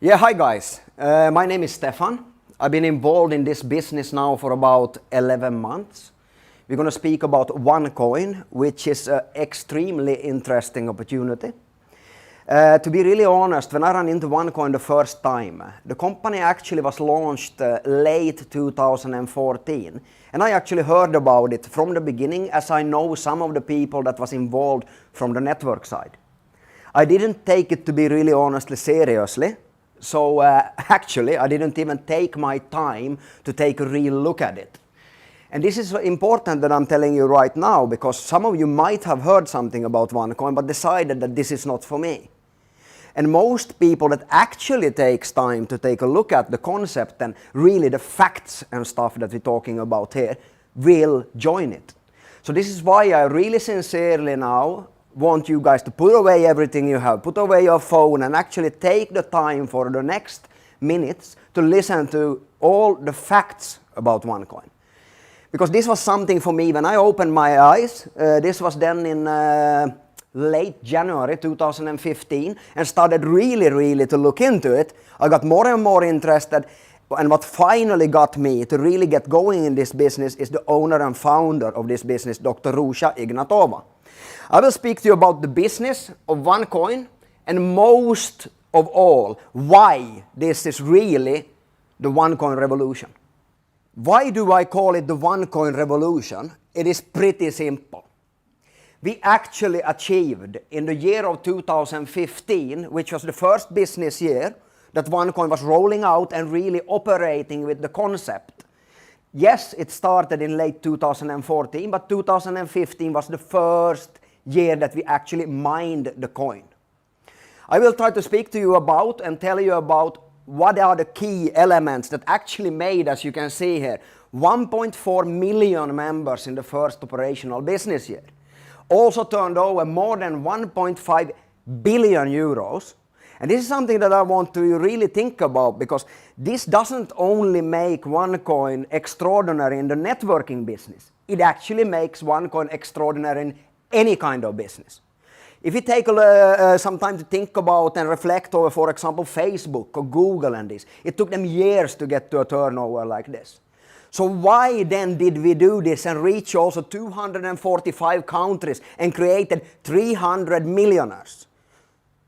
Yeah, hi guys. My name is Staffan. I've been involved in this business now for about 11 months. We're going to speak about OneCoin, which is an extremely interesting opportunity. To be really honest, when I ran into OneCoin the first time, the company actually was launched late 2014. And I actually heard about it from the beginning, as I know some of the people that was involved from the network side. I didn't take it, to be really honestly, seriously. So actually, I didn't even take my time to take a real look at it. And this is important that I'm telling you right now, because some of you might have heard something about OneCoin, but decided that this is not for me. And most people that actually takes time to take a look at the concept and really the facts and stuff that we're talking about here will join it. So this is why I really sincerely now want you guys to put away everything you have, put away your phone and actually take the time for the next minutes to listen to all the facts about OneCoin. Because this was something for me when I opened my eyes. This was then in late January 2015 and started really to look into it. I got more and more interested, and what finally got me to really get going in this business is the owner and founder of this business, Dr. Ruja Ignatova. I will speak to you about the business of OneCoin and most of all, why this is really the OneCoin revolution. Why do I call it the OneCoin revolution? It is pretty simple. We actually achieved in the year of 2015, which was the first business year that OneCoin was rolling out and really operating with the concept. Yes, it started in late 2014, but 2015 was the first year that we actually mined the coin. I will try to speak to you about and tell you about what are the key elements that actually made, as you can see here, 1.4 million members in the first operational business year. Also turned over more than 1.5 billion euros. And this is something that I want to really think about, because this doesn't only make OneCoin extraordinary in the networking business. It actually makes OneCoin extraordinary in any kind of business. If you take some time to think about and reflect over, for example, Facebook or Google and this, it took them years to get to a turnover like this. So why then did we do this and reach also 245 countries and created 300 millionaires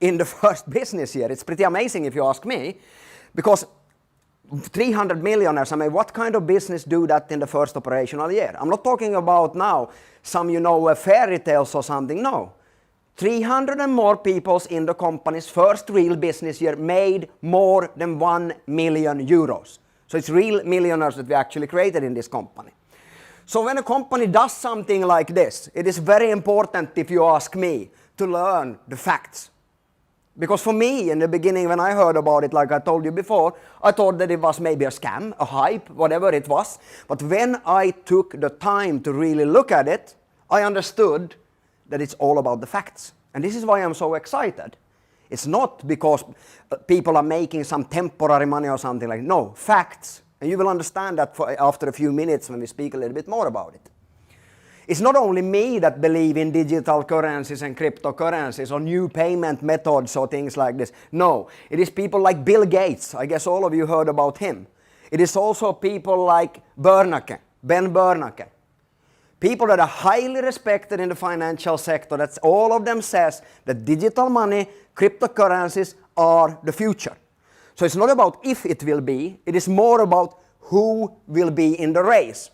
in the first business year? It's pretty amazing if you ask me, because 300 millionaires, I mean, what kind of business do that in the first operational year? I'm not talking about now some, fairy tales or something, no. 300 and more people in the company's first real business year made more than 1 million euros. So it's real millionaires that we actually created in this company. So when a company does something like this, it is very important, if you ask me, to learn the facts. Because for me, in the beginning, when I heard about it, like I told you before, I thought that it was maybe a scam, a hype, whatever it was. But when I took the time to really look at it, I understood that it's all about the facts. And this is why I'm so excited. It's not because people are making some temporary money or something like that. No, facts. And you will understand that after a few minutes when we speak a little bit more about it. It's not only me that believe in digital currencies and cryptocurrencies or new payment methods or things like this. No, it is people like Bill Gates. I guess all of you heard about him. It is also people like Ben Bernanke. People that are highly respected in the financial sector. That's all of them says that digital money, cryptocurrencies are the future. So it's not about if it will be, it is more about who will be in the race.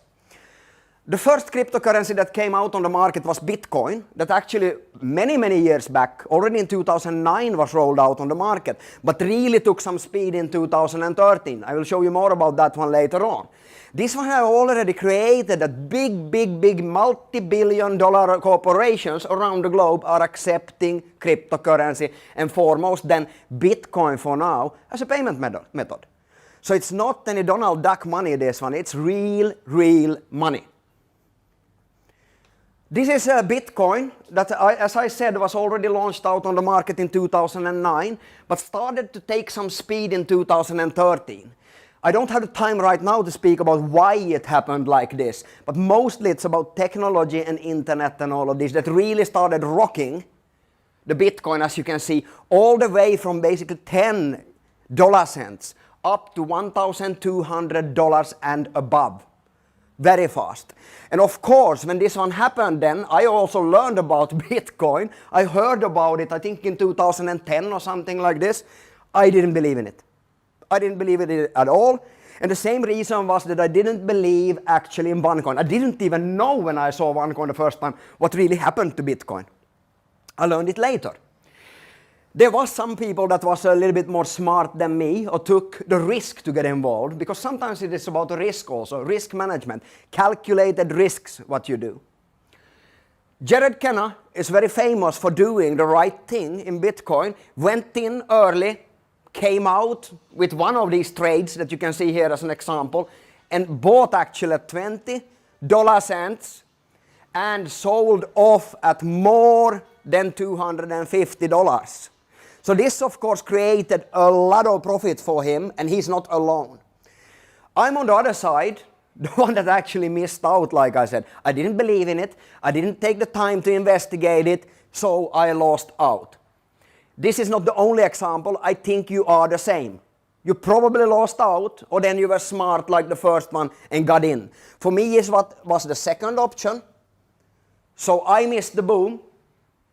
The first cryptocurrency that came out on the market was Bitcoin, that actually many years back, already in 2009 was rolled out on the market, but really took some speed in 2013. I will show you more about that one later on. This one has already created that big multi-billion-dollar corporations around the globe are accepting cryptocurrency, and foremost then Bitcoin for now as a payment method. So it's not any Donald Duck money, this one, it's real money. This is a Bitcoin that, as I said, was already launched out on the market in 2009, but started to take some speed in 2013. I don't have the time right now to speak about why it happened like this, but mostly it's about technology and internet and all of this that really started rocking the Bitcoin, as you can see, all the way from basically $10 dollar cents, up to $1,200 and above. Very fast. And of course, when this one happened then, I also learned about Bitcoin. I heard about it, I think in 2010 or something like this. I didn't believe in it. I didn't believe in it at all. And the same reason was that I didn't believe actually in OneCoin. I didn't even know when I saw OneCoin the first time what really happened to Bitcoin. I learned it later. There was some people that was a little bit more smart than me or took the risk to get involved, because sometimes it is about the risk also, risk management, calculated risks what you do. Jared Kenna is very famous for doing the right thing in Bitcoin, went in early, came out with one of these trades that you can see here as an example, and bought actually at $20 and sold off at more than $250. So this of course created a lot of profit for him, and he's not alone. I'm on the other side, the one that actually missed out, like I said. I didn't believe in it, I didn't take the time to investigate it, so I lost out. This is not the only example, I think you are the same. You probably lost out, or then you were smart like the first one and got in. For me, is what was the second option. So I missed the boom,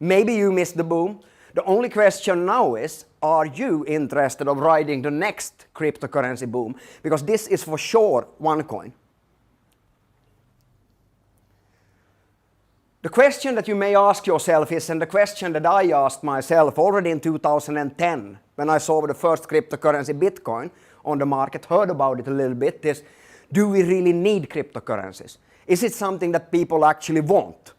maybe you missed the boom. The only question now is, are you interested of riding the next cryptocurrency boom? Because this is for sure OneCoin. The question that you may ask yourself is, and the question that I asked myself already in 2010, when I saw the first cryptocurrency Bitcoin on the market, heard about it a little bit, is, do we really need cryptocurrencies? Is it something that people actually want?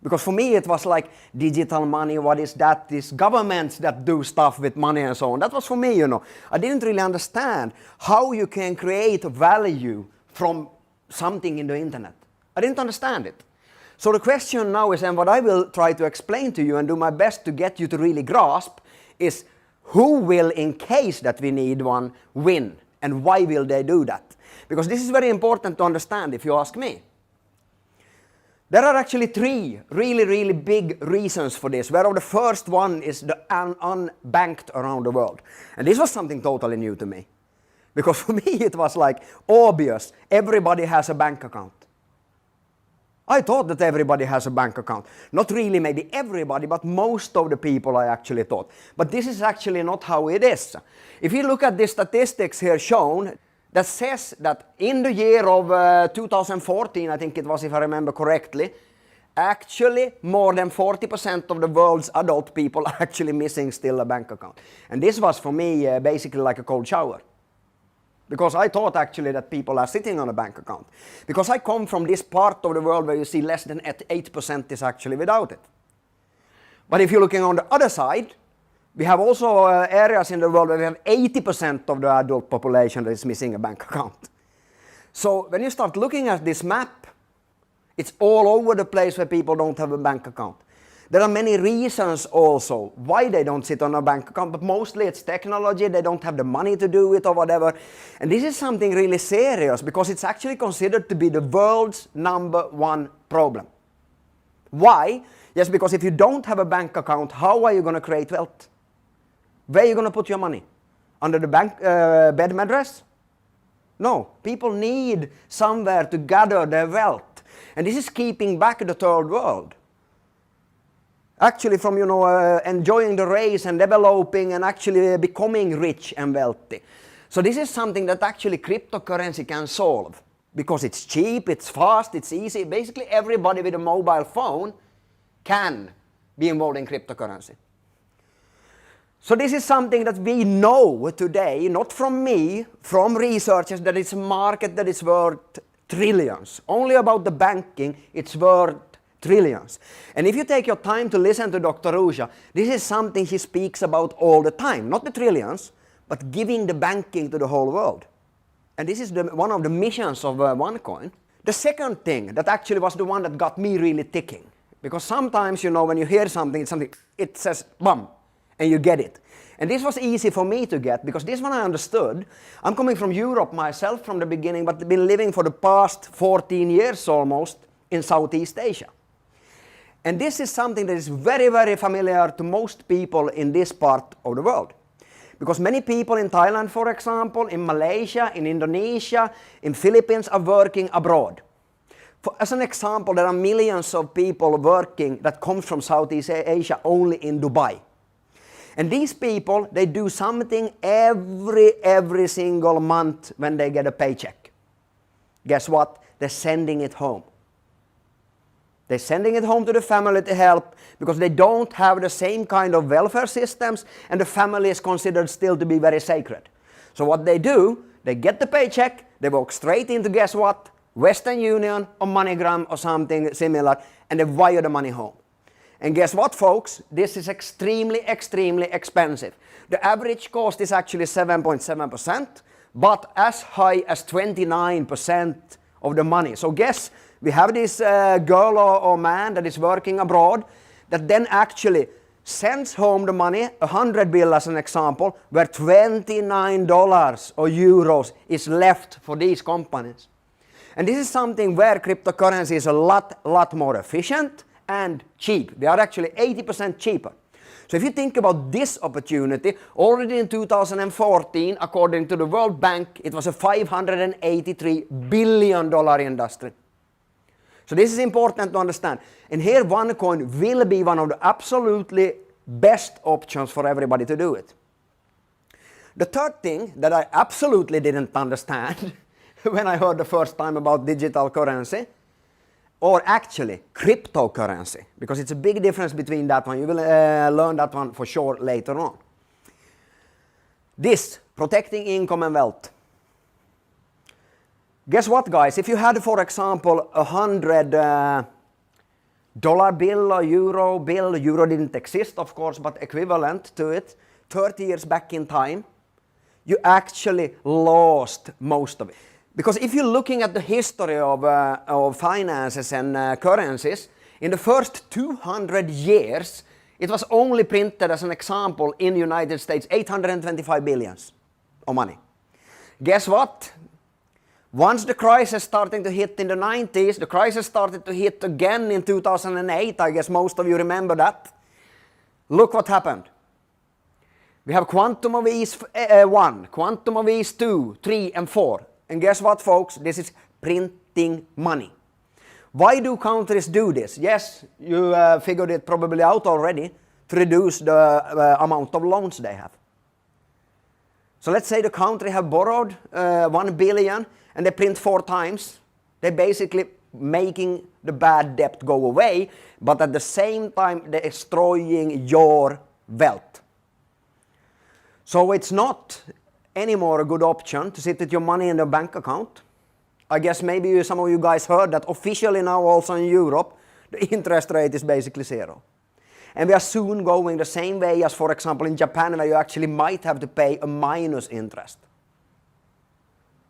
Because for me it was like digital money, what is that? These governments that do stuff with money and so on. That was for me, you know. I didn't really understand how you can create value from something in the internet. I didn't understand it. So the question now is, and what I will try to explain to you and do my best to get you to really grasp, is who will, in case that we need one, win? And why will they do that? Because this is very important to understand if you ask me. There are actually three really big reasons for this, whereof the first one is the unbanked around the world. And this was something totally new to me. Because for me it was like obvious, everybody has a bank account. I thought that everybody has a bank account. Not really maybe everybody, but most of the people I actually thought. But this is actually not how it is. If you look at the statistics here shown, that says that in the year of 2014, I think it was, if I remember correctly, actually more than 40% of the world's adult people are actually missing still a bank account. And this was for me basically like a cold shower. Because I thought actually that people are sitting on a bank account. Because I come from this part of the world where you see less than 8% is actually without it. But if you're looking on the other side, we have also areas in the world where we have 80% of the adult population that is missing a bank account. So when you start looking at this map, it's all over the place where people don't have a bank account. There are many reasons also why they don't sit on a bank account, but mostly it's technology, they don't have the money to do it or whatever. And this is something really serious because it's actually considered to be the world's #1 problem. Why? Yes, because if you don't have a bank account, how are you going to create wealth? Where are you going to put your money? Under the bed mattress? No, people need somewhere to gather their wealth. And this is keeping back the third world. Actually from, enjoying the race and developing and actually becoming rich and wealthy. So this is something that actually cryptocurrency can solve. Because it's cheap, it's fast, it's easy. Basically everybody with a mobile phone can be involved in cryptocurrency. So this is something that we know today, not from me, from researchers, that it's a market that is worth trillions. Only about the banking, it's worth trillions. And if you take your time to listen to Dr. Ruja, this is something he speaks about all the time. Not the trillions, but giving the banking to the whole world. And this is one of the missions of OneCoin. The second thing that actually was the one that got me really ticking. Because sometimes, when you hear something, it says, bam, and you get it. And this was easy for me to get, because this one I understood. I'm coming from Europe myself from the beginning, but been living for the past 14 years almost in Southeast Asia. And this is something that is very, very familiar to most people in this part of the world. Because many people in Thailand, for example, in Malaysia, in Indonesia, in Philippines are working abroad. As an example, there are millions of people working that come from Southeast Asia only in Dubai. And these people, they do something every single month when they get a paycheck. Guess what? They're sending it home. They're sending it home to the family to help because they don't have the same kind of welfare systems and the family is considered still to be very sacred. So what they do, they get the paycheck, they walk straight into, guess what? Western Union or MoneyGram or something similar, and they wire the money home. And guess what, folks? This is extremely expensive. The average cost is actually 7.7%, but as high as 29% of the money. So guess we have this girl or man that is working abroad that then actually sends home the money, 100 bill as an example, where $29 or euros is left for these companies. And this is something where cryptocurrency is a lot more efficient and cheap. They are actually 80% cheaper. So if you think about this opportunity, already in 2014, according to the World Bank, it was a $583 billion industry. So this is important to understand. And here OneCoin will be one of the absolutely best options for everybody to do it. The third thing that I absolutely didn't understand when I heard the first time about digital currency, or actually cryptocurrency, because it's a big difference between that one. You will learn that one for sure later on. This, protecting income and wealth. Guess what, guys? If you had, for example, $100 bill or euro bill, euro didn't exist, of course, but equivalent to it, 30 years back in time, you actually lost most of it. Because if you're looking at the history of finances and currencies, in the first 200 years, it was only printed, as an example, in the United States, 825 billions of money. Guess what? Once the crisis started to hit in the 90s, the crisis started to hit again in 2008, I guess most of you remember that. Look what happened. We have quantum of ease 1, quantum of ease 2, 3 and 4. And guess what, folks? This is printing money. Why do countries do this? Yes, you figured it probably out already, to reduce the amount of loans they have. So let's say the country have borrowed 1 billion and they print 4 times. They're basically making the bad debt go away, but at the same time they're destroying your wealth. So it's not anymore a good option to sit with your money in the bank account. I guess maybe some of you guys heard that officially now also in Europe, the interest rate is basically 0. And we are soon going the same way as, for example, in Japan, where you actually might have to pay a minus interest.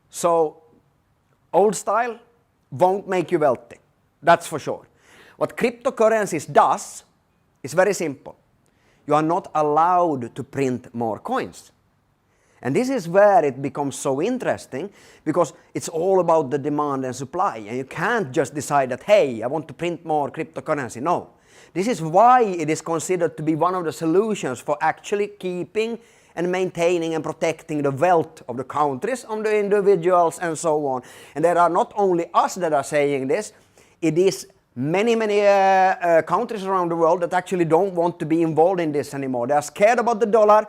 So, old style won't make you wealthy. That's for sure. What cryptocurrencies does is very simple. You are not allowed to print more coins. And this is where it becomes so interesting, because it's all about the demand and supply. And you can't just decide that, hey, I want to print more cryptocurrency. No. This is why it is considered to be one of the solutions for actually keeping and maintaining and protecting the wealth of the countries, of the individuals, and so on. And there are not only us that are saying this, it is many countries around the world that actually don't want to be involved in this anymore. They are scared about the dollar.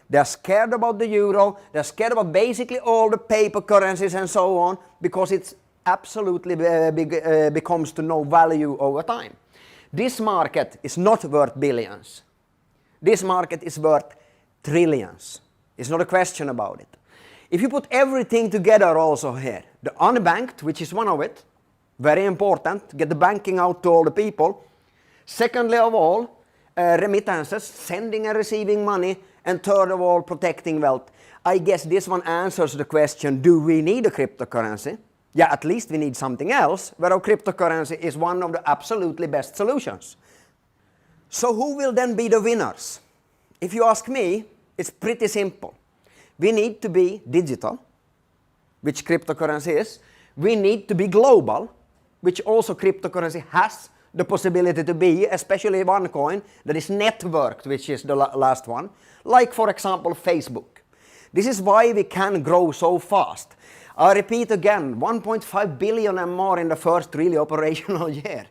They're scared about the euro, they're scared about basically all the paper currencies and so on, because it's absolutely becomes to no value over time. This market is not worth billions. This market is worth trillions. It's not a question about it. If you put everything together also here, the unbanked, which is one of it, very important, get the banking out to all the people. Secondly of all, remittances, sending and receiving money. And third of all, protecting wealth. I guess this one answers the question, do we need a cryptocurrency? Yeah, at least we need something else, where our cryptocurrency is one of the absolutely best solutions. So who will then be the winners? If you ask me, it's pretty simple. We need to be digital, which cryptocurrency is. We need to be global, which also cryptocurrency has the possibility to be, especially OneCoin that is networked, which is the last one, like for example Facebook. This is why we can grow so fast. I repeat again, 1.5 billion and more in the first really operational year.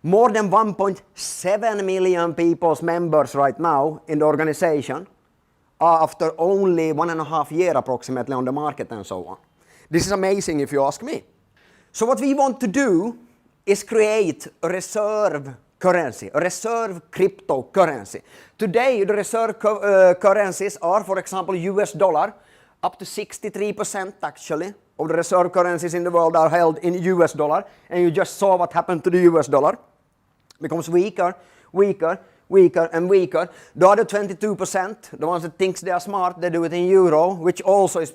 More than 1.7 million people's members right now in the organization after only 1.5 years approximately on the market and so on. This is amazing if you ask me. So what we want to do is create a reserve currency, a reserve cryptocurrency. Today the reserve currencies are, for example, US dollar. Up to 63% actually of the reserve currencies in the world are held in US dollar, and you just saw what happened to the US dollar. Becomes weaker, weaker, weaker and weaker. The other 22%, the ones that thinks they are smart, they do it in euro, which also is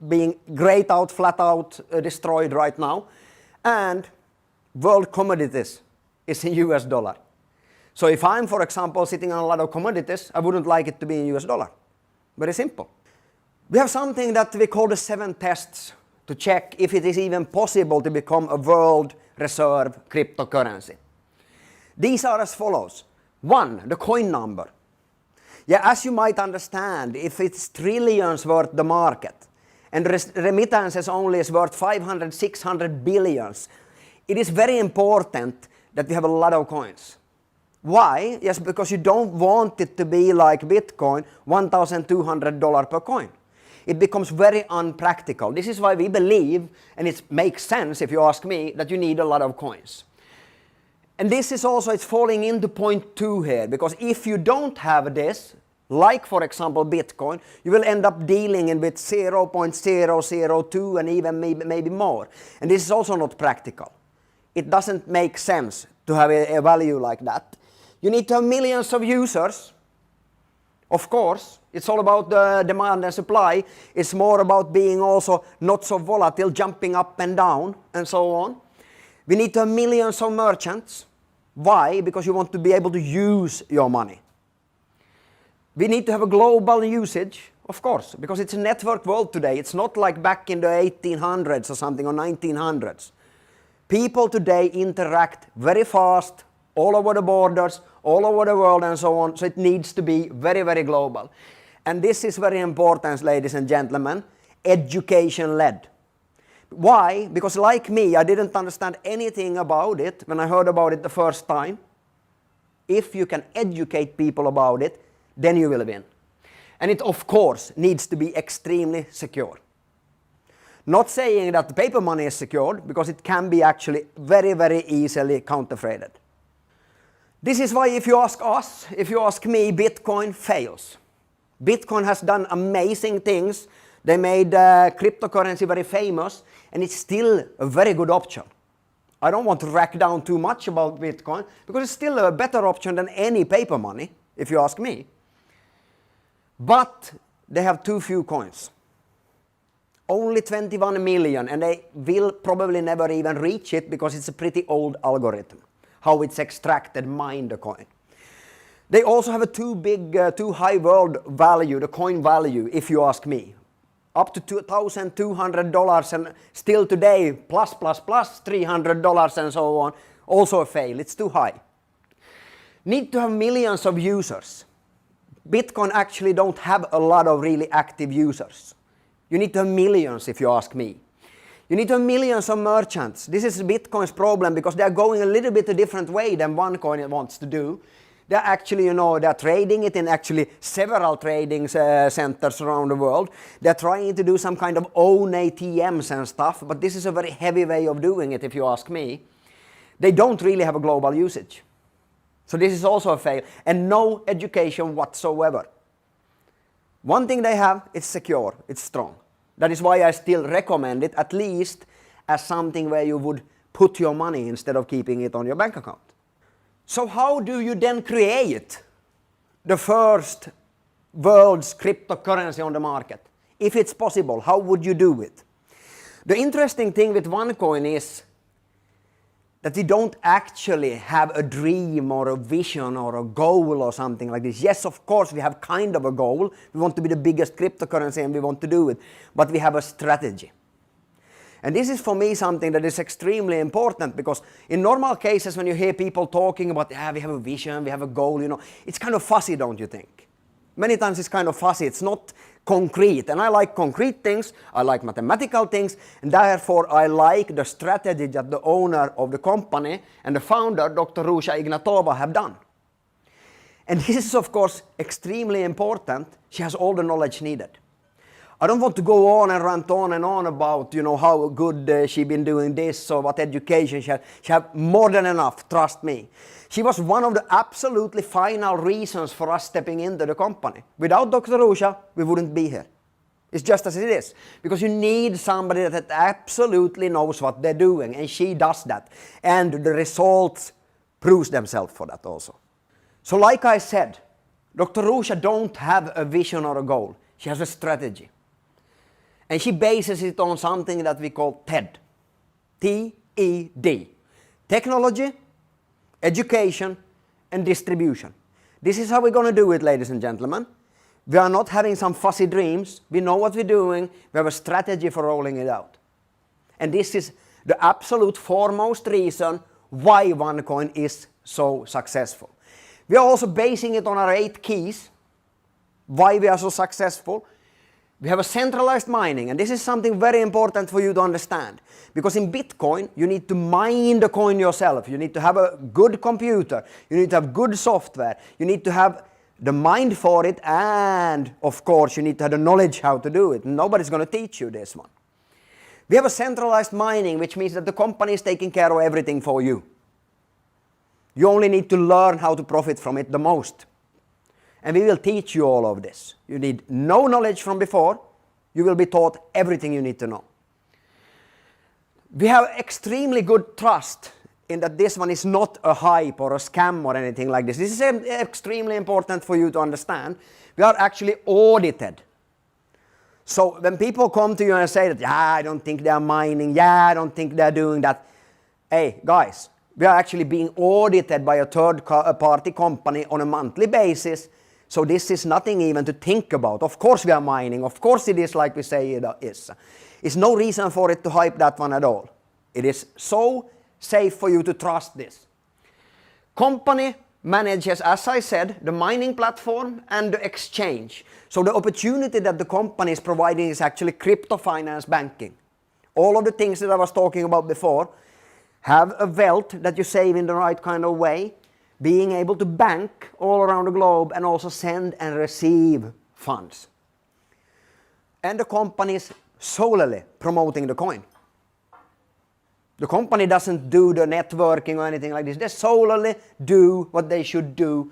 being grayed out, flat out, destroyed right now. And world commodities is in US dollar. So if I'm, for example, sitting on a lot of commodities, I wouldn't like it to be in US dollar. Very simple. We have something that we call the 7 tests to check if it is even possible to become a world reserve cryptocurrency. These are as follows. 1, the coin number. Yeah, as you might understand, if it's trillions worth the market and remittances only is worth 500, 600 billions, it is very important that we have a lot of coins. Why? Yes, because you don't want it to be like Bitcoin, $1,200 per coin. It becomes very unpractical. This is why we believe, and it makes sense if you ask me, that you need a lot of coins. And this is also, it's falling into point 2 here, because if you don't have this, like for example Bitcoin, you will end up dealing in with 0.002 and even maybe more. And this is also not practical. It doesn't make sense to have a value like that. You need to have millions of users. Of course, it's all about the demand and supply. It's more about being also not so volatile, jumping up and down and so on. We need to have millions of merchants. Why? Because you want to be able to use your money. We need to have a global usage, of course, because it's a network world today. It's not like back in the 1800s or something, or 1900s. People today interact very fast, all over the borders, all over the world and so on, so it needs to be very, very global. And this is very important, ladies and gentlemen, education-led. Why? Because like me, I didn't understand anything about it when I heard about it the first time. If you can educate people about it, then you will win. And it, of course, needs to be extremely secure. Not saying that the paper money is secured, because it can be actually very, very easily counterfeited. This is why if you ask us, if you ask me, Bitcoin fails. Bitcoin has done amazing things. They made cryptocurrency very famous, and it's still a very good option. I don't want to rack down too much about Bitcoin, because it's still a better option than any paper money, if you ask me. But they have too few coins. Only 21 million, and they will probably never even reach it, because it's a pretty old algorithm, how it's extracted, mined the coin. They also have a too high world value, the coin value, if you ask me. Up to $2,200, and still today, plus $300 and so on, also a fail. It's too high. Need to have millions of users. Bitcoin actually don't have a lot of really active users. You need to have millions, if you ask me. You need to have millions of merchants. This is Bitcoin's problem, because they are going a little bit a different way than OneCoin wants to do. They're actually, they're trading it in actually several trading centers around the world. They're trying to do some kind of own ATMs and stuff, but this is a very heavy way of doing it, if you ask me. They don't really have a global usage. So this is also a fail, and no education whatsoever. One thing they have, it's secure, it's strong. That is why I still recommend it, at least as something where you would put your money instead of keeping it on your bank account. So how do you then create the first world's cryptocurrency on the market? If it's possible, how would you do it? The interesting thing with OneCoin is that we don't actually have a dream or a vision or a goal or something like this. Yes, of course, we have kind of a goal. We want to be the biggest cryptocurrency and we want to do it. But we have a strategy. And this is for me something that is extremely important, because in normal cases when you hear people talking about, we have a vision, we have a goal, it's kind of fuzzy, don't you think? Many times it's kind of fuzzy, it's not concrete. And I like concrete things, I like mathematical things, and therefore I like the strategy that the owner of the company and the founder, Dr. Ruja Ignatova, have done. And this is of course extremely important. She has all the knowledge needed. I don't want to go on and rant on and on about, how good she's been doing this or what education she had. She had more than enough, trust me. She was one of the absolutely final reasons for us stepping into the company. Without Dr. Ruja, we wouldn't be here. It's just as it is. Because you need somebody that absolutely knows what they're doing, and she does that. And the results proves themselves for that also. So like I said, Dr. Ruja don't have a vision or a goal. She has a strategy. And she bases it on something that we call TED. T-E-D. Technology, education, and distribution. This is how we're going to do it, ladies and gentlemen. We are not having some fuzzy dreams. We know what we're doing. We have a strategy for rolling it out. And this is the absolute foremost reason why OneCoin is so successful. We are also basing it on our 8 keys, why we are so successful. We have a centralized mining, and this is something very important for you to understand. Because in Bitcoin, you need to mine the coin yourself. You need to have a good computer. You need to have good software. You need to have the mind for it, and of course, you need to have the knowledge how to do it. Nobody's going to teach you this one. We have a centralized mining, which means that the company is taking care of everything for you. You only need to learn how to profit from it the most. And we will teach you all of this. You need no knowledge from before. You will be taught everything you need to know. We have extremely good trust in that this one is not a hype or a scam or anything like this. This is extremely important for you to understand. We are actually audited. So when people come to you and say that, I don't think they are mining, I don't think they are doing that. Hey, guys, we are actually being audited by a third-party company on a monthly basis. So this is nothing even to think about. Of course we are mining. Of course it is like we say it is. It's no reason for it to hype that one at all. It is so safe for you to trust this. Company manages, as I said, the mining platform and the exchange. So the opportunity that the company is providing is actually crypto finance banking. All of the things that I was talking about before, have a wealth that you save in the right kind of way, being able to bank all around the globe and also send and receive funds. And the company is solely promoting the coin. The company doesn't do the networking or anything like this. They solely do what they should do,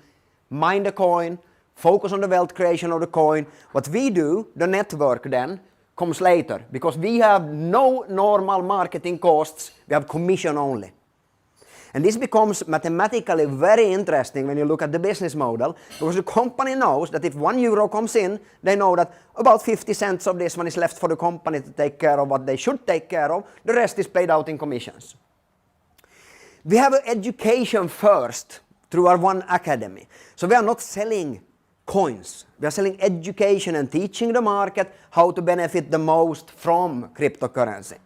mine the coin, focus on the wealth creation of the coin. What we do, the network then, comes later, because we have no normal marketing costs, we have commission only. And this becomes mathematically very interesting when you look at the business model, because the company knows that if €1 comes in, they know that about 50 cents of this one is left for the company to take care of what they should take care of. The rest is paid out in commissions. We have education first through our One Academy. So we are not selling coins. We are selling education and teaching the market how to benefit the most from cryptocurrency.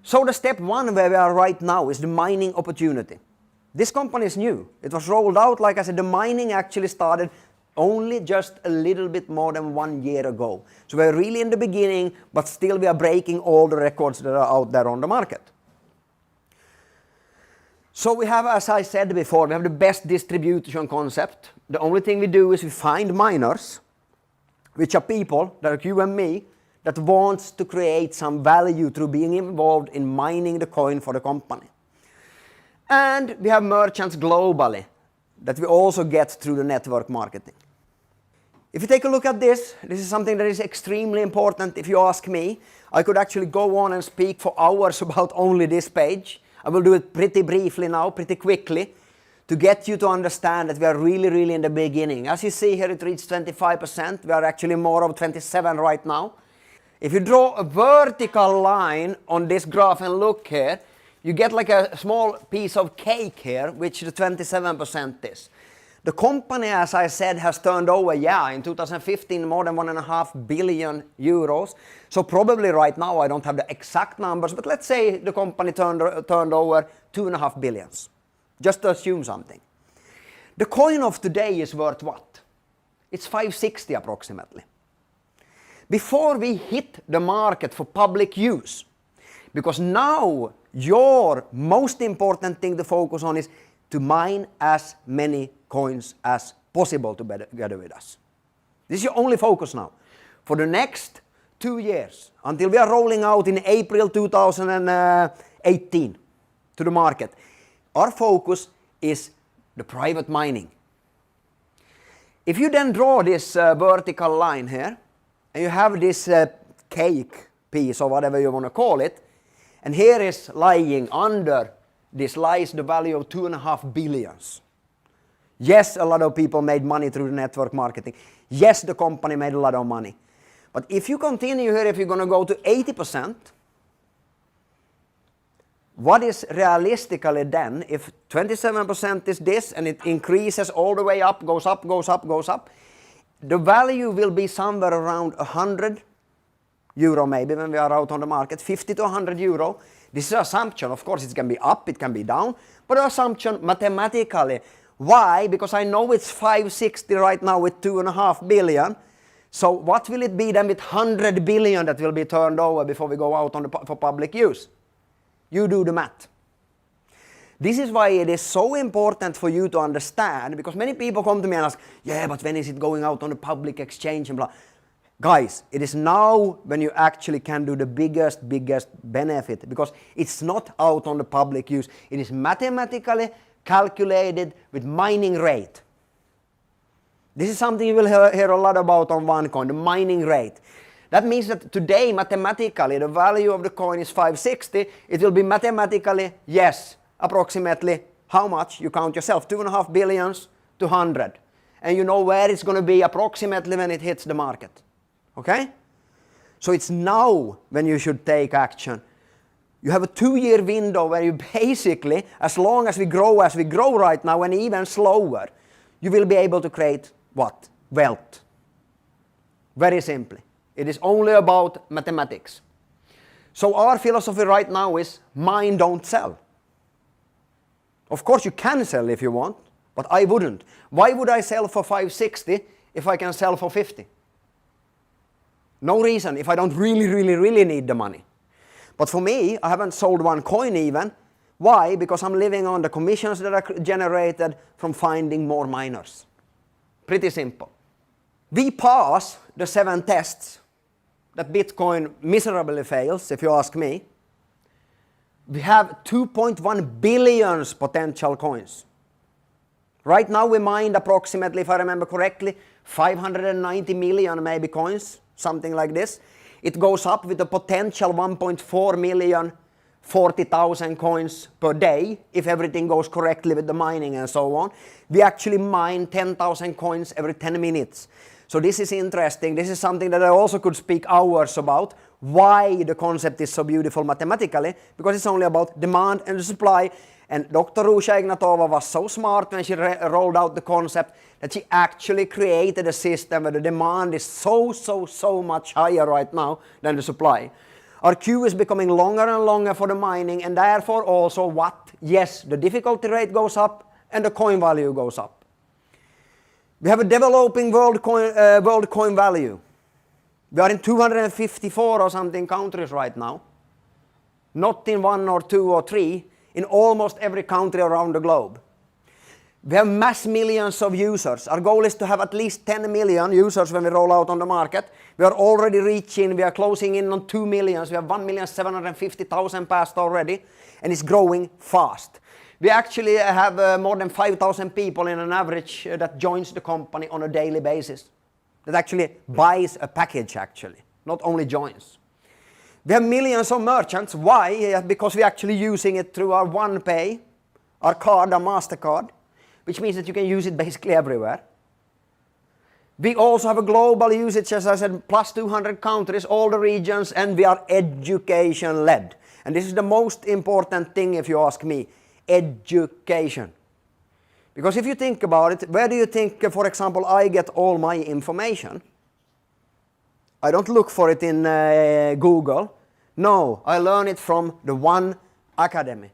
So the step 1 where we are right now is the mining opportunity. This company is new. It was rolled out, like I said, the mining actually started only just a little bit more than 1 year ago. So we're really in the beginning, but still we are breaking all the records that are out there on the market. So we have, as I said before, we have the best distribution concept. The only thing we do is we find miners, which are people, like you and me, that wants to create some value through being involved in mining the coin for the company. And we have merchants globally that we also get through the network marketing. If you take a look at this, this is something that is extremely important. If you ask me, I could actually go on and speak for hours about only this page. I will do it pretty briefly now, pretty quickly, to get you to understand that we are really in the beginning. As you see here, it reached 25%. We are actually more of 27 right now. If you draw a vertical line on this graph and look here, you get like a small piece of cake here, which the 27% is. The company, as I said, has turned over, in 2015, more than 1.5 billion euros. So probably right now, I don't have the exact numbers, but let's say the company turned over 2.5 billions. Just to assume something. The coin of today is worth what? It's 560 approximately. Before we hit the market for public use, because now your most important thing to focus on is to mine as many coins as possible together with us. This is your only focus now. For the next 2 years, until we are rolling out in April 2018 to the market, our focus is the private mining. If you then draw this vertical line here, and you have this cake piece or whatever you want to call it, and here is lying under this lies the value of 2.5 billions. Yes, a lot of people made money through the network marketing. Yes, the company made a lot of money. But if you continue here, if you're going to go to 80%, what is realistically then, if 27% is this and it increases all the way up, goes up, goes up, goes up, the value will be somewhere around 100 euro maybe when we are out on the market, 50 to 100 euro. This is an assumption. Of course, it can be up, it can be down, but an assumption mathematically. Why? Because I know it's 560 right now with 2.5 billion. So what will it be then with 100 billion that will be turned over before we go out for public use? You do the math. This is why it is so important for you to understand, because many people come to me and ask, but when is it going out on the public exchange and blah. Guys, it is now when you actually can do the biggest benefit, because it's not out on the public use. It is mathematically calculated with mining rate. This is something you will hear a lot about on OneCoin, the mining rate. That means that today, mathematically, the value of the coin is 560. It will be mathematically, yes, approximately how much? You count yourself, 2.5 billions to 100. And you know where it's going to be approximately when it hits the market. Okay? So it's now when you should take action. You have a 2-year window where you basically, as long as we grow right now, and even slower, you will be able to create what? Wealth. Very simply. It is only about mathematics. So our philosophy right now is mine, don't sell. Of course you can sell if you want, but I wouldn't. Why would I sell for 560 if I can sell for 50? No reason if I don't really need the money. But for me, I haven't sold one coin even. Why? Because I'm living on the commissions that are generated from finding more miners. Pretty simple. We pass the 7 tests that Bitcoin miserably fails, if you ask me. We have 2.1 billion potential coins. Right now we mined approximately, if I remember correctly, 590 million maybe coins. Something like this. It goes up with a potential 1.4 million, 40,000 coins per day if everything goes correctly with the mining and so on. We actually mine 10,000 coins every 10 minutes. So this is interesting. This is something that I also could speak hours about. Why the concept is so beautiful mathematically, because it's only about demand and supply. And Dr. Rusha Ignatova was so smart when she rolled out the concept that she actually created a system where the demand is so much higher right now than the supply. Our queue is becoming longer and longer for the mining, and therefore also what? Yes, the difficulty rate goes up and the coin value goes up. We have a developing world coin value. We are in 254 or something countries right now. Not in 1 or 2 or 3. In almost every country around the globe. We have mass millions of users. Our goal is to have at least 10 million users when we roll out on the market. We are already reaching, we are closing in on 2 millions. We have 1,750,000 passed already, and it's growing fast. We actually have more than 5,000 people in an average that joins the company on a daily basis. That actually buys a package actually, not only joins. We have millions of merchants. Why? Because we're actually using it through our OnePay, our card, our MasterCard, which means that you can use it basically everywhere. We also have a global usage, as I said, plus 200 countries, all the regions, and we are education-led. And this is the most important thing if you ask me, education. Because if you think about it, where do you think, for example, I get all my information? I don't look for it in Google. No, I learn it from the One Academy.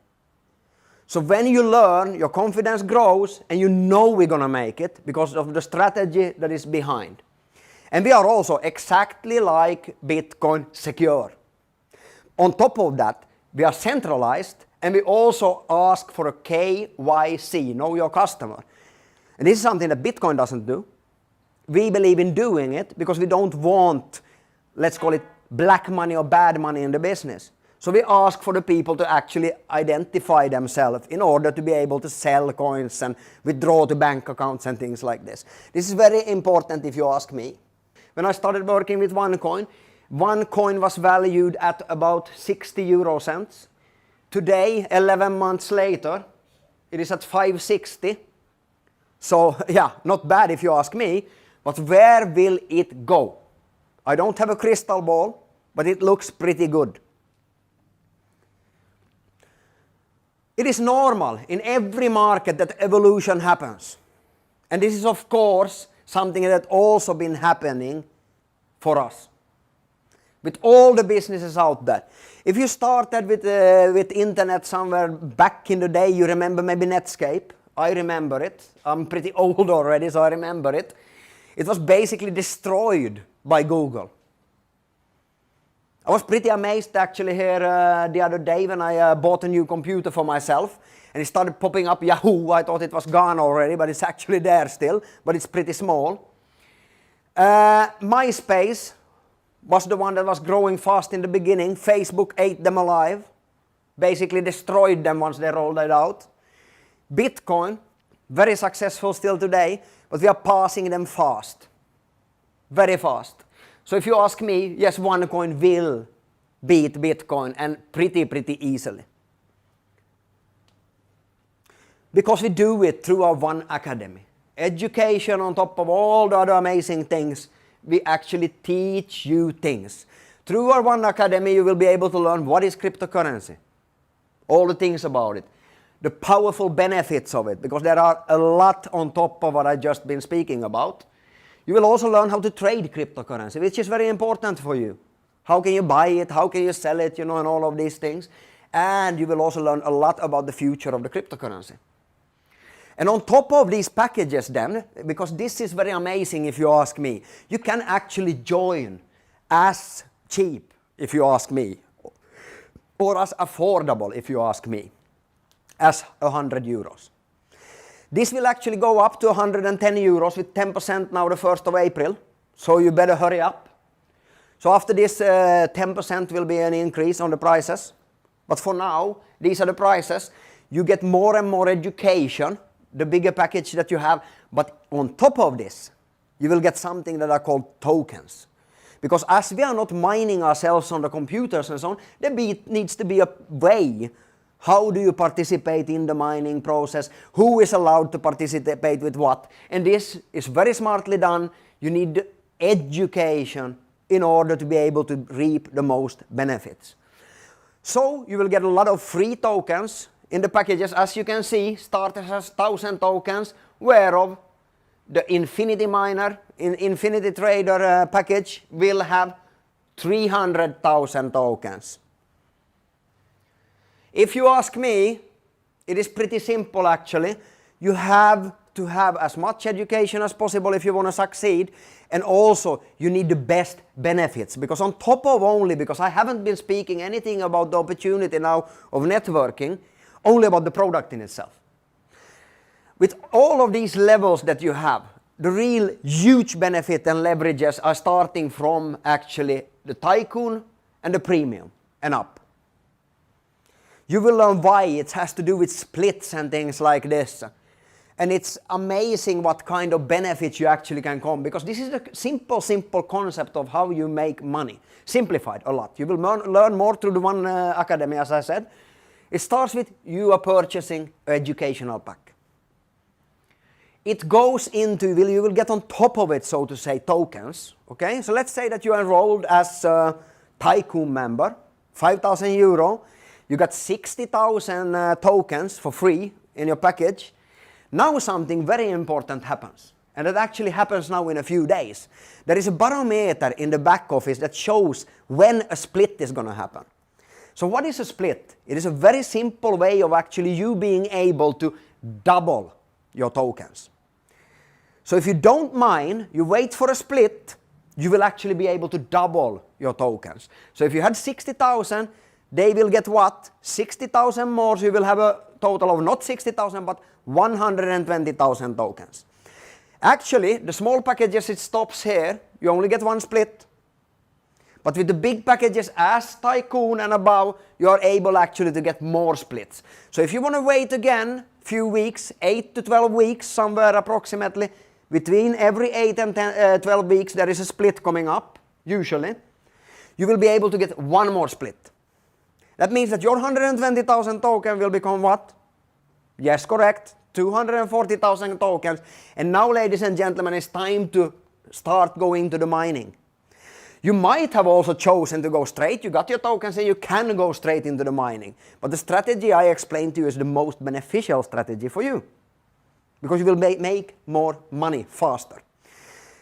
So when you learn, your confidence grows and you know we're going to make it because of the strategy that is behind. And we are also exactly like Bitcoin secure. On top of that, we are centralized and we also ask for a KYC, know your customer. And this is something that Bitcoin doesn't do. We believe in doing it because we don't want, let's call it black money or bad money in the business. So we ask for the people to actually identify themselves in order to be able to sell coins and withdraw to bank accounts and things like this. This is very important if you ask me. When I started working with OneCoin, OneCoin was valued at about 60 euro cents. Today, 11 months later, it is at 560. So yeah, not bad if you ask me, but where will it go? I don't have a crystal ball, but it looks pretty good. It is normal in every market that evolution happens. And this is of course something that also been happening for us. With all the businesses out there. If you started with internet somewhere back in the day, you remember maybe Netscape. I remember it. I'm pretty old already, so I remember it. It was basically destroyed by Google. I was pretty amazed actually here the other day when I bought a new computer for myself and it started popping up Yahoo. I thought it was gone already, but it's actually there still, but it's pretty small. MySpace was the one that was growing fast in the beginning. Facebook ate them alive, basically destroyed them once they rolled it out. Bitcoin, very successful still today, but we are passing them fast, very fast. So if you ask me, yes, OneCoin will beat Bitcoin and pretty easily. Because we do it through our One Academy. Education on top of all the other amazing things, we actually teach you things. Through our One Academy, you will be able to learn what is cryptocurrency, all the things about it, the powerful benefits of it, because there are a lot on top of what I've just been speaking about. You will also learn how to trade cryptocurrency, which is very important for you. How can you buy it, how can you sell it, and all of these things. And you will also learn a lot about the future of the cryptocurrency. And on top of these packages then, because this is very amazing if you ask me, you can actually join as cheap if you ask me, or as affordable if you ask me, as 100 euros. This will actually go up to 110 euros with 10% now the 1st of April, so you better hurry up. So after this 10% will be an increase on the prices, but for now these are the prices. You get more and more education, the bigger package that you have, but on top of this you will get something that are called tokens. Because as we are not mining ourselves on the computers and so on, there needs to be a way. How do you participate in the mining process? Who is allowed to participate with what? And this is very smartly done. You need education in order to be able to reap the most benefits. So you will get a lot of free tokens in the packages. As you can see, starter has 1,000 tokens, whereof the Infinity Miner, Infinity Trader package will have 300,000 tokens. If you ask me, it is pretty simple actually. You have to have as much education as possible if you want to succeed, and also you need the best benefits, because on top of only, because I haven't been speaking anything about the opportunity now of networking, only about the product in itself. With all of these levels that you have, the real huge benefit and leverages are starting from actually the Tycoon and the Premium and up. You will learn why it has to do with splits and things like this. And it's amazing what kind of benefits you actually can come, because this is a simple concept of how you make money. Simplified a lot. You will learn more through the One Academy, as I said. It starts with you are purchasing an educational pack. It goes into, you will get on top of it, so to say, tokens. Okay, so let's say that you enrolled as a Tycoon member, 5,000 euro. You got 60,000 tokens for free in your package. Now something very important happens. And it actually happens now in a few days. There is a barometer in the back office that shows when a split is going to happen. So what is a split? It is a very simple way of actually you being able to double your tokens. So if you don't mine, you wait for a split, you will actually be able to double your tokens. So if you had 60,000, they will get what? 60,000 more, so you will have a total of not 60,000 but 120,000 tokens. Actually, the small packages, it stops here. You only get one split. But with the big packages as Tycoon and above, you are able actually to get more splits. So if you want to wait again, few weeks, 8 to 12 weeks, somewhere approximately, between every 8 and 12 weeks, there is a split coming up, usually. You will be able to get one more split. That means that your 120,000 token will become what? Yes, correct. 240,000 tokens. And now, ladies and gentlemen, it's time to start going to the mining. You might have also chosen to go straight. You got your tokens and you can go straight into the mining. But the strategy I explained to you is the most beneficial strategy for you. Because you will make more money faster.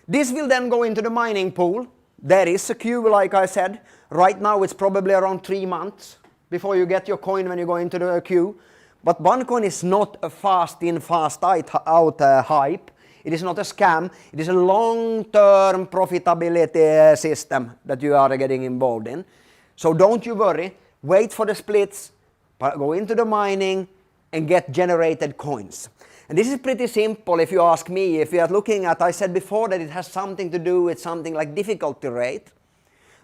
This will then go into the mining pool. There is a queue, like I said. Right now it's probably around 3 months before you get your coin when you go into the queue. But OneCoin is not a fast in, fast out hype. It is not a scam. It is a long-term profitability system that you are getting involved in. So don't you worry. Wait for the splits, go into the mining, and get generated coins. And this is pretty simple if you ask me. If you are looking at, I said before that it has something to do with something like difficulty rate.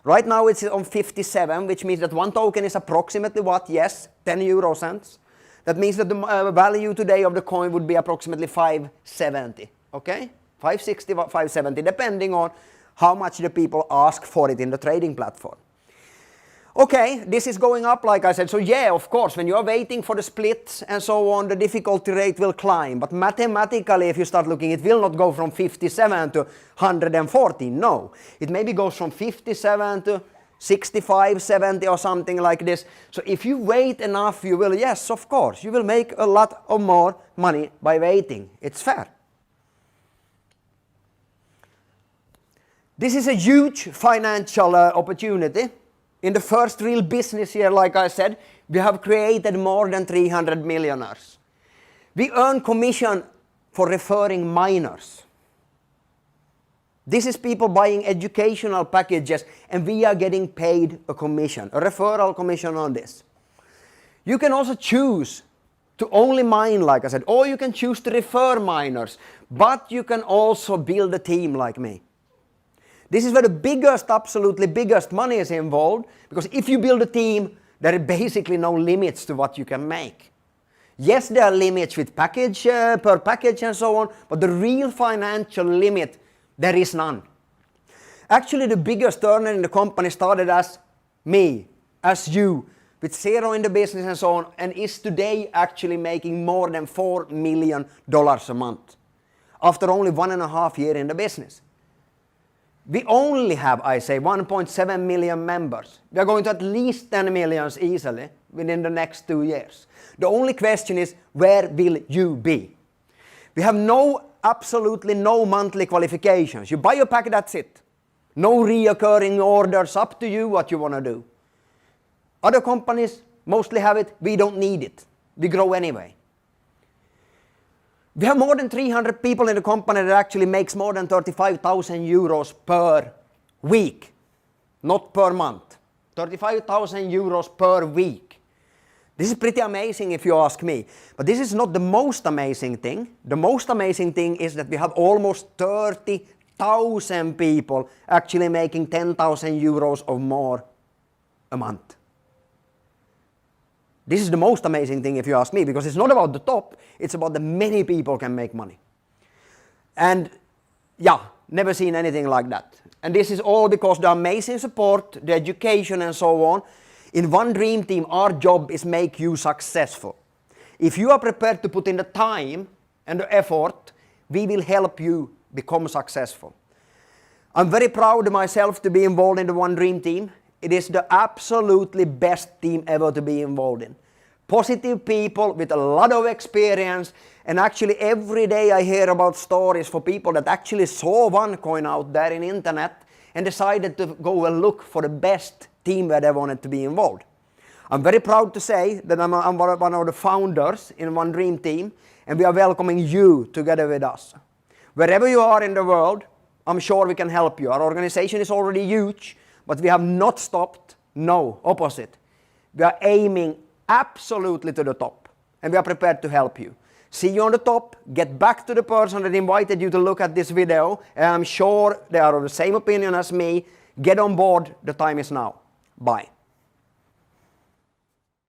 Right now it's on 57, which means that one token is approximately what? Yes, 10 euro cents. That means that the value today of the coin would be approximately 570, okay? 560, 570, depending on how much the people ask for it in the trading platform. Okay, this is going up, like I said. So yeah, of course, when you are waiting for the splits and so on, the difficulty rate will climb. But mathematically, if you start looking, it will not go from 57 to 140. No, it maybe goes from 57 to 65, 70 or something like this. So if you wait enough, you will, yes, of course, you will make a lot of more money by waiting. It's fair. This is a huge financial opportunity. In the first real business year, like I said, we have created more than 300 millionaires. We earn commission for referring miners. This is people buying educational packages and we are getting paid a commission, a referral commission on this. You can also choose to only mine, like I said, or you can choose to refer miners, but you can also build a team like me. This is where the biggest, absolutely biggest money is involved, because if you build a team, there are basically no limits to what you can make. Yes, there are limits with package, per package and so on, but the real financial limit, there is none. Actually, the biggest earner in the company started as me, as you, with zero in the business and so on, and is today actually making more than $4 million a month, after only 1.5 years in the business. We only have, I say, 1.7 million members. We are going to at least 10 million easily within the next 2 years. The only question is, where will you be? We have absolutely no monthly qualifications. You buy a pack, that's it. No reoccurring orders, up to you what you want to do. Other companies mostly have it, we don't need it. We grow anyway. We have more than 300 people in the company that actually makes more than 35,000 euros per week, not per month. 35,000 euros per week. This is pretty amazing if you ask me. But this is not the most amazing thing. The most amazing thing is that we have almost 30,000 people actually making 10,000 euros or more a month. This is the most amazing thing if you ask me, because it's not about the top, it's about the many people can make money. And yeah, never seen anything like that. And this is all because the amazing support, the education and so on. In One Dream Team, our job is make you successful. If you are prepared to put in the time and the effort, we will help you become successful. I'm very proud myself to be involved in the One Dream Team. It is the absolutely best team ever to be involved in. Positive people with a lot of experience, and actually every day I hear about stories for people that actually saw OneCoin out there in internet and decided to go and look for the best team where they wanted to be involved. I'm very proud to say that I'm one of the founders in One Dream Team, and we are welcoming you together with us. Wherever you are in the world, I'm sure we can help you. Our organization is already huge, but we have not stopped. No, opposite. We are aiming absolutely to the top, and we are prepared to help you. See you on the top. Get back to the person that invited you to look at this video, and I'm sure they are of the same opinion as me. Get on board. The time is now. Bye.